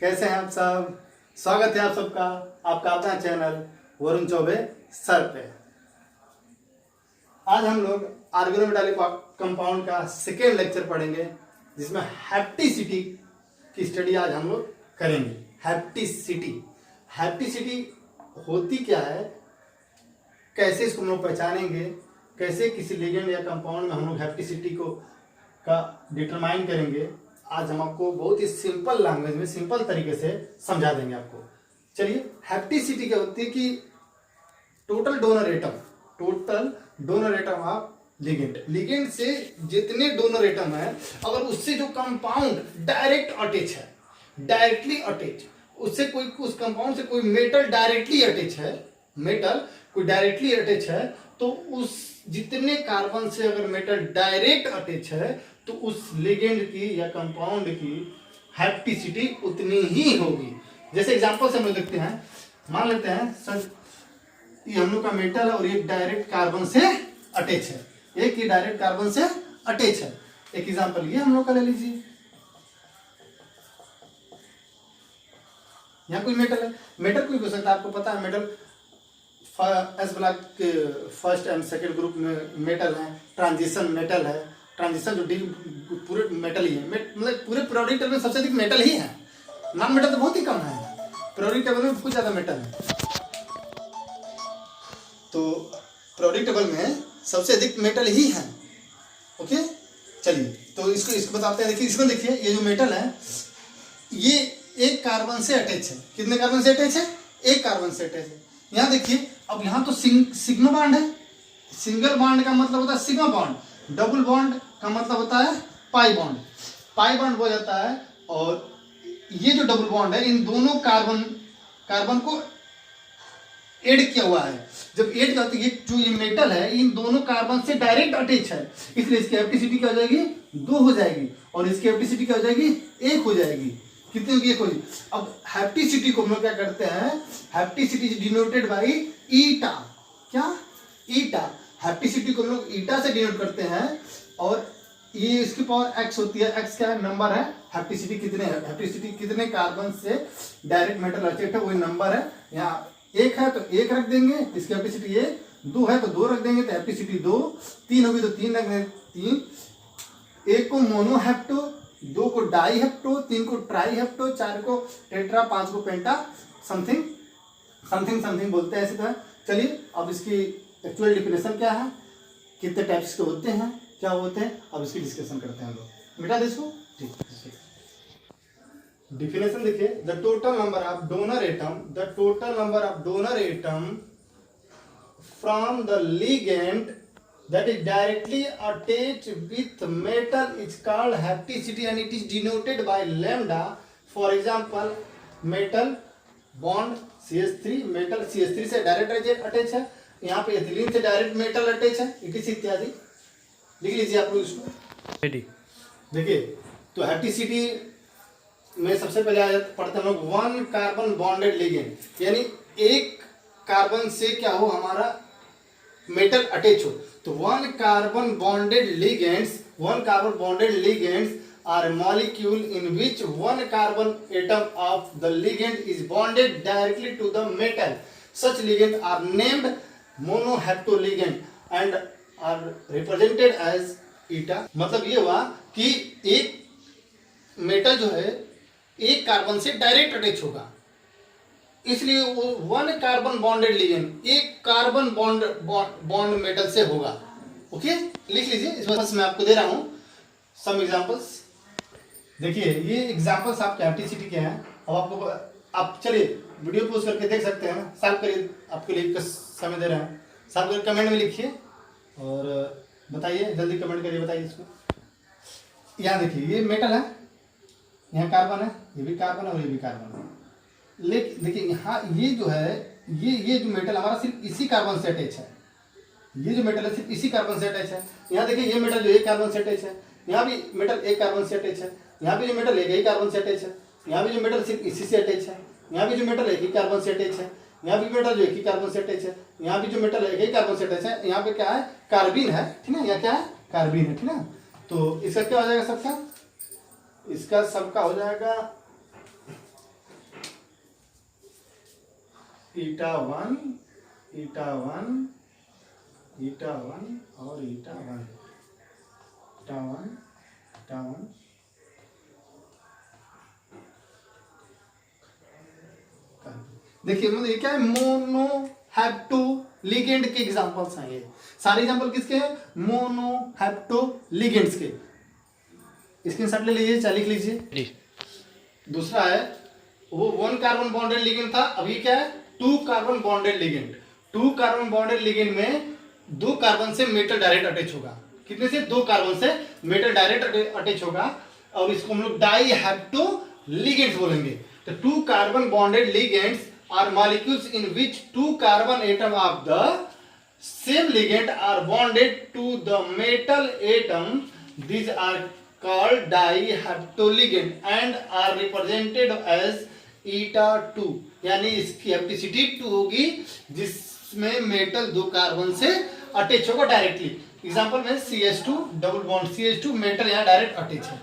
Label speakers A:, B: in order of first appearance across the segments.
A: कैसे हैं आप सब। स्वागत है आप सबका आपका अपना चैनल वरुण चौबे सर पे। आज हम लोग ऑर्गेनोमेटालिक कंपाउंड का सेकेंड लेक्चर पढ़ेंगे, जिसमें हैप्टिसिटी की स्टडी आज हम लोग करेंगे। हैप्टिसिटी होती क्या है, कैसे इसको हम लोग पहचानेंगे, कैसे किसी लिगेंड या कंपाउंड में हम लोग हैप्टिसिटी को का डिटरमाइन करेंगे। आज हम आपको बहुत ही सिंपल लैंग्वेज में सिंपल तरीके से समझा देंगे आपको। चलिए, हैप्टिसिटी क्या होती है कि total donor atom of ligand से जितने डोनर एटम है, अगर उससे जो कंपाउंड डायरेक्टली अटैच उससे कोई उस कंपाउंड से कोई मेटल डायरेक्टली अटैच है, तो उस जितने कार्बन से अगर मेटल डायरेक्ट अटैच है तो उस लिगेंड की या कंपाउंड की हैप्टिसिटी उतनी ही होगी। जैसे एग्जांपल से हम लोग देखते हैं, मान लेते हैं सर ये हम लोग का मेटल है और ये डायरेक्ट कार्बन से अटैच है, एक ही डायरेक्ट कार्बन से अटैच है। एक एग्जांपल ये हम लोग का ले लीजिए, यहाँ कोई मेटल है, मेटल कोई हो सकता है, आपको पता है मेटल एस ब्लॉक के फर्स्ट एंड सेकेंड ग्रुप में मेटल है, ट्रांजिशन मेटल है, ट्रांजिशन जो पूरे मेटल ही है, मतलब पूरे पीरियोडिक टेबल में सबसे अधिक मेटल ही है, नॉन मेटल तो बहुत ही कम है, पीरियोडिक टेबल में बहुत ज्यादा मेटल है। तो पीरियोडिक टेबल में सबसे अधिक मेटल ही है। ओके, चलिए तो इसको बताते हैं। देखिए इसमें देखिए, ये जो मेटल है ये एक कार्बन से अटैच है। कितने कार्बन से अटैच है? एक कार्बन से अटैच है। यहाँ देखिए, अब यहाँ तो सिग्मा बॉन्ड है, सिंगल बॉन्ड का मतलब होता है सिग्मा बॉन्ड, डबल बॉन्ड का मतलब होता है पाई बॉन्ड हो जाता है। और ये जो डबल बॉन्ड है, इन दोनों कार्बन को ऐड किया हुआ है। जब ऐड करते हैं, जो ये मेटल है इन दोनों कार्बन से डायरेक्ट अटैच है, इसलिए इसकी हैप्टिसिटी क्या हो जाएगी? 2 हो जाएगी, और इसकी हैप्टिसिटी क्या हो जाएगी? 1 हो जाएगी। कितनी होगी? 1 होगी। अब हैप्टिसिटी को हम लोग क्या करते हैं, हैप्टिसिटी इज डिनोटेड बाई ईटा। क्या? ईटा। हैप्टिसिटी को हम लोग ईटा से डिनोट करते हैं, और ये इसकी पावर एक्स होती है। एक्स क्या है? नंबर है। हैप्टिसिटी कितने कार्बन से डायरेक्ट मेटल अटैच है, वही नंबर है। यहाँ 1 है तो 1 रख देंगे, इसकी हैप्टिसिटी 1, 2 है तो 2 रख देंगे, तो हैप्टिसिटी 2, 3 होगी तो 3 रख देंगे, 3। 1 को मोनोहेप्टो, 2 को डाईहेप्टो, 3 को ट्राईहेप्टो, 4 को टेट्रा, 5 को पेंटा, समथिंग बोलते हैं ऐसे तरह। चलिए, अब इसकी एक्चुअल डिफिनेशन क्या है, कितने टाइप्स के होते हैं, क्या होते हैं, अब इसकी डिस्कशन करते हैं हम लोग। मिटा दे इसको। ठीक, डिफिनेशन देखिए, the total number of donor atom from the ligand that is directly attached with metal is called hapticity and it is denoted by lambda. For example, metal bond CH3, metal CH3 से direct attach है, यहाँ पे ethylene से direct metal attach है, इत्यादि लिख लीजिए आप लोग इसको। देखिए, तो हैप्टिसिटी में सबसे पहले पढ़ते हैं हम लोग 1 कार्बन बॉन्डेड लिगेंड, यानी एक कार्बन से क्या हो, हमारा मेटल अटैच हो। तो 1 carbon bonded ligands are a molecule in which 1 carbon atom of the ligand is bonded directly to the metal. Such ligands are named monohaptoligand and are represented as eta. मतलब ये हुआ कि एक metal जो है एक कार्बन से direct attach होगा, इसलिए वो 1 कार्बन बॉन्डेड लिगेंड, एक कार्बन बॉन्ड मेटल से होगा। ओके, लिख लीजिए। इस वजह से मैं आपको दे रहा हूं सम एग्जांपल्स। देखिए, ये एग्जांपल्स आपके हैप्टिसिटी के हैं। अब आपको आप चलिए वीडियो पोस्ट करके देख सकते हैं, सॉल्व करिए, आपके लिए समय दे रहे हैं, सॉल्व करके कमेंट में लिखिए और बताइए, जल्दी कमेंट करिए, बताइए इसको। यहाँ देखिए, ये मेटल है, यहाँ कार्बन है, ये भी कार्बन है और ये भी कार्बन है। लेकिन देखिए यहाँ ये जो है, ये जो मेटल हमारा सिर्फ इसी कार्बन से अटैच है, ये जो मेटल है सिर्फ इसी कार्बन से अटैच है। यहाँ देखिए, ये मेटल जो एक कार्बन से अटैच है, यहाँ भी मेटल एक कार्बन से अटैच है, यहाँ भी जो मेटल एक ही कार्बन से अटैच है, यहाँ भी जो मेटल सिर्फ इसी से अटैच है, यहाँ भी जो मेटल एक ही कार्बन से अटैच है, यहाँ भी मेटल जो एक ही कार्बन से अटैच है, यहाँ भी जो मेटल एक ही कार्बन से अटैच है। यहाँ पे क्या है? कार्बिन है, ठीक है, यहाँ क्या है? कार्बिन है, ठीक है। तो इसका क्या हो जाएगा? सबका, इसका सबका हो जाएगा eta one, eta one, eta one और eta one, eta one, eta one. देखिए मतलब ये क्या है, मोनो हैप्टो लिगेंड के एग्जांपल्स हैं ये सारे। एग्जांपल किसके हैं? मोनो हैप्टो लिगेंड्स के। स्क्रीनशॉट ले लीजिए, चाहे लिख लीजिए। दूसरा है वो 1 कार्बन बॉन्डेड लिगेंड था, अभी क्या है 2 carbon bonded ligand. 2 carbon bonded ligand में 2 कार्बन से मेटल डायरेक्ट अटैच होगा। कितने से? 2 कार्बन से मेटल डायरेक्ट अटैच होगा और इसको हम लोग डाई हैप्टो लिगेंड्स बोलेंगे। तो 2 carbon bonded ligands are molecules in which 2 carbon atom of the same ligand are bonded to the metal atom. These are called dihaptoligand and are represented as eta 2। यानी इसकी हैप्टिसिटी 2 होगी जिसमें मेटल 2 कार्बन से attach होगा directly. Example में CH2 double bond, CH2 metal यहाँ direct attach है,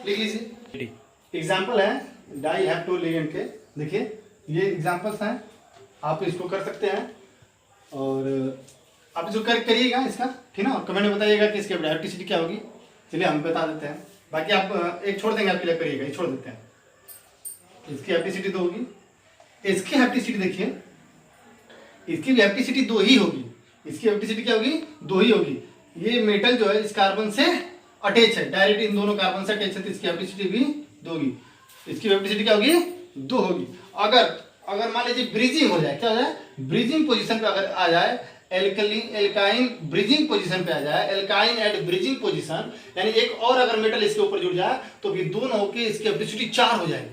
A: लिख लीजिए। एग्जांपल है डाइहैप्टोलिगेंड के। देखिए ये एग्जांपल्स हैं, आप इसको कर सकते हैं और आप इसको करिएगा इसका, ठीक ना, और कमेंट में बताइएगा कि इसकी हैप्टिसिटी क्या होगी। चलिए हम बता देते हैं, बाकी आप एक छोड़ देंगे, आपके लिए करिएगा, ये छोड़ देते हैं। इसकी हैप्टिसिटी 2 होगी, इसकी हैप्टिसिटी देखिए, इसकी भी हैप्टिसिटी 2 ही होगी। इसकी हैप्टिसिटी क्या होगी? 2 ही होगी। ये मेटल जो है इस कार्बन से अटैच है, डायरेक्ट इन दोनों कार्बन से अटैच है, तो इसकी हैप्टिसिटी भी 2 होगी। इसकी हैप्टिसिटी क्या होगी? 2 होगी। अगर मान लीजिए ब्रीजिंग हो जाए, क्या हो जाए? ब्रीजिंग पोजीशन पे अगर आ जाए, एल्काइन ब्रीजिंग पोजीशन पे आ जाए, एल्काइन एट ब्रीजिंग पोजीशन, यानी एक और अगर मेटल इसके ऊपर जुड़ जाए तो भी दोनों होके इसकी हैप्टिसिटी 4 हो जाएगी।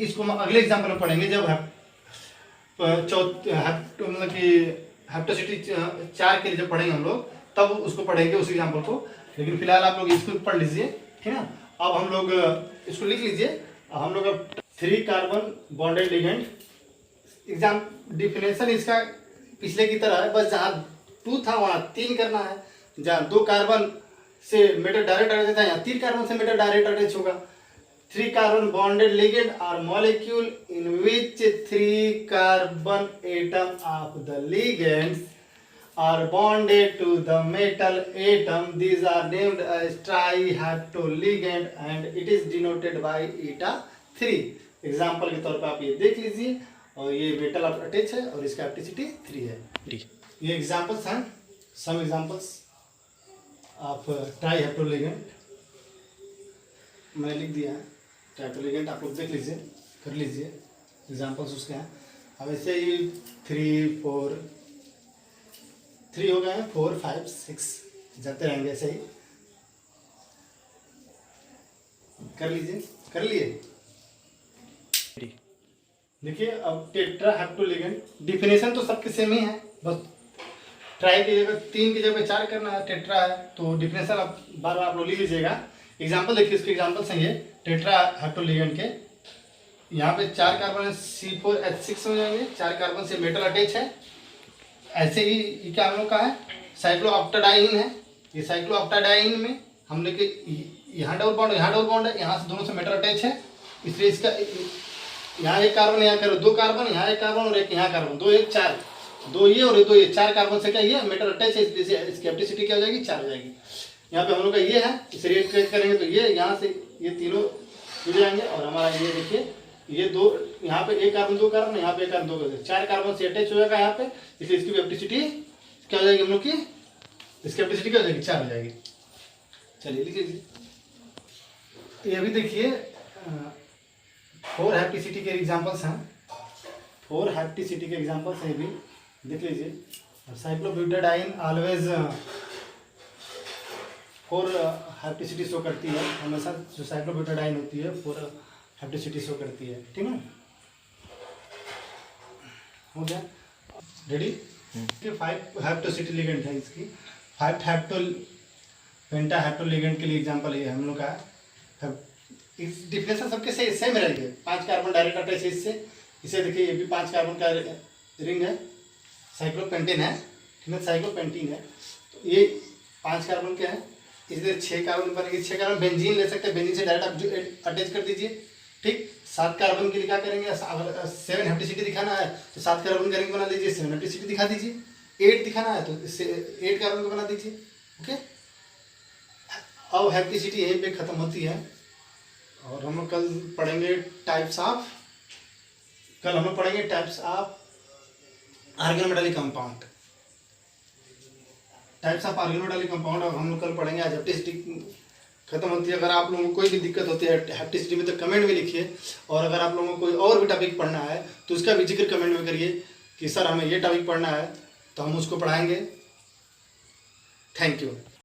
A: इसको हम अगले एग्जांपल में पढ़ेंगे, जब मतलब कि हैप्टिसिटी 4 के लिए जब पढ़ेंगे हम लोग, तब उसको पढ़ेंगे उस एग्जांपल को। लेकिन फिलहाल आप लोग इसको पढ़ लीजिए, ठीक है। अब हम लोग इसको लिख लीजिए। हम लोग अब 3 carbon bonded ligand, exam definition इसका पिछले की तरह है, बस जहाँ 2 था वहाँ 3 करना है। जहाँ 2 कार्बन से मेटल डायरेक्ट अटैच था, यहाँ 3 कार्बन से मेटल डायरेक्ट अटैच होगा। 3 carbon bonded ligand or molecule in which 3 carbon atom of the ligands are bonded to the metal atom. These are named as trihaptoligand and it is denoted by eta 3। Example के तौर पे आप ये देख लीजिए, और ये मेटल अटैच है और इसका हैप्टिसिटी 3 है। ये एग्जाम्पल्स हैं, सम एग्जाम्पल्स ऑफ ट्राइहैप्टोलिगेंड मैंने लिख दिया है। ट्राइहैप्टोलिगेंड आप लोग देख लीजिए, कर लीजिए, एग्जाम्पल्स उसके हैं। अब ऐसे ही 3 हो गए हैं, 4 5 6 जाते रहेंगे ऐसे ही। कर लीजिए, कर लिए। देखिए अब टेट्राहैप्टोलिगेंड, डिफिनेशन तो सबके सेम ही है, बस ट्राई की जगह 3 की जगह 4 करना है। टेट्रा है तो डिफिनेशन आप बार बार आप लोग लिख लीजिएगा। एग्जाम्पल देखिए, इसके एग्जाम्पल्स हैं ये टेट्राहैप्टोलिगेंड के। यहाँ पे 4 कार्बन C4H6 हो जाएंगे, 4 कार्बन से मेटल अटैच है। ऐसे ही क्या हम लोग का है, साइक्लोऑक्टाडाइन है। ये साइक्लोऑक्टाडाइन में हम लोग के यहाँ डबल बॉन्ड, यहाँ डबल बॉन्ड है, यहाँ से दोनों से मेटल अटैच है, इसलिए इसका यहाँ एक कार्बन, यहाँ करो 2 कार्बन, यहाँ एक कार्बन और एक यहाँ कार्बन, 2 1 4, 2 ये और 2 ये, 4 कार्बन से क्या ये मेटल अटैच है, इसलिए इसकी हैप्टिसिटी क्या हो जाएगी? 4 हो जाएगी। यहाँ पे हम लोग का ये है, इसे रिएक्ट करेंगे तो ये यहाँ से ये तीनों जुड़ जाएंगे और हमारा ये देखिए ये 2, यहाँ पे 1 कार्बन 2 कार्बन, यहाँ पे 1 कार्बन 2 कार्बन, 4 कार्बन से अटैच हो जाएगा यहाँ पे, इसलिए इसकी हैप्टिसिटी क्या हो जाएगी हम लोग की? इसकी हैप्टिसिटी क्या हो जाएगी? 4 हो जाएगी। चलिए लिख लीजिए। ये भी देखिए 4 हैप्टिसिटी के एग्जांपल्स हैं, 4 हैप्टिसिटी के एग्जांपल्स हैं, ये भी देख लीजिए। साइक्लोब्यूटाडाइन ऑलवेज 4 हैप्टिसिटी शो करती है, हमेशा जो साइक्लोब्यूटाडाइन होती है 4 हैप्टिसिटी शो करती है, ठीक है। हो गया रेडी। 5 हैप्टोसिटी लिगेंड है इसकी। 5 पेंटाहैप्टोलिगेंड के लिए एग्जांपल ये हम लोग का इस डिफिनेशन सबके सेम रहेंगे। 5 कार्बन डायरेक्ट अटैच है इससे, इसे देखिए ये भी 5 कार्बन का रिंग है, साइक्लोपेंटेन है, ठीक है, साइक्लोपेंटीन है। तो ये 5 कार्बन के हैं, इसलिए 6 कार्बन बनेगी। 6 कार्बन बेंजीन ले सकते हैं, बेंजीन से डायरेक्ट आप अटैच कर दीजिए, ठीक, 7 कार्बन के लिए क्या करेंगे, अगर 7 हेप्टिसिटी दिखाना है तो 7 कार्बन का रिंग बना लीजिए, 7 हेप्टिसिटी दिखा दीजिए। 8 दिखाना है तो इससे 8 कार्बन को बना दीजिए। ओके, अब हेप्टिसिटी यहीं पे खत्म होती है और हम लोग कल पढ़ेंगे types of organometallic compound. Types of organometallic compound और हम लोग कल पढ़ेंगे। आज हेप्टिसिटी खत्म होती है। अगर आप लोगों को कोई भी दिक्कत होती है हेप्टिसिटी में तो कमेंट में लिखिए, और अगर आप लोगों को कोई और भी टॉपिक पढ़ना है तो उसका भी जिक्र कमेंट में करिए कि सर हमें ये टॉपिक पढ़ना है, तो हम उसको पढ़ाएंगे। Thank you.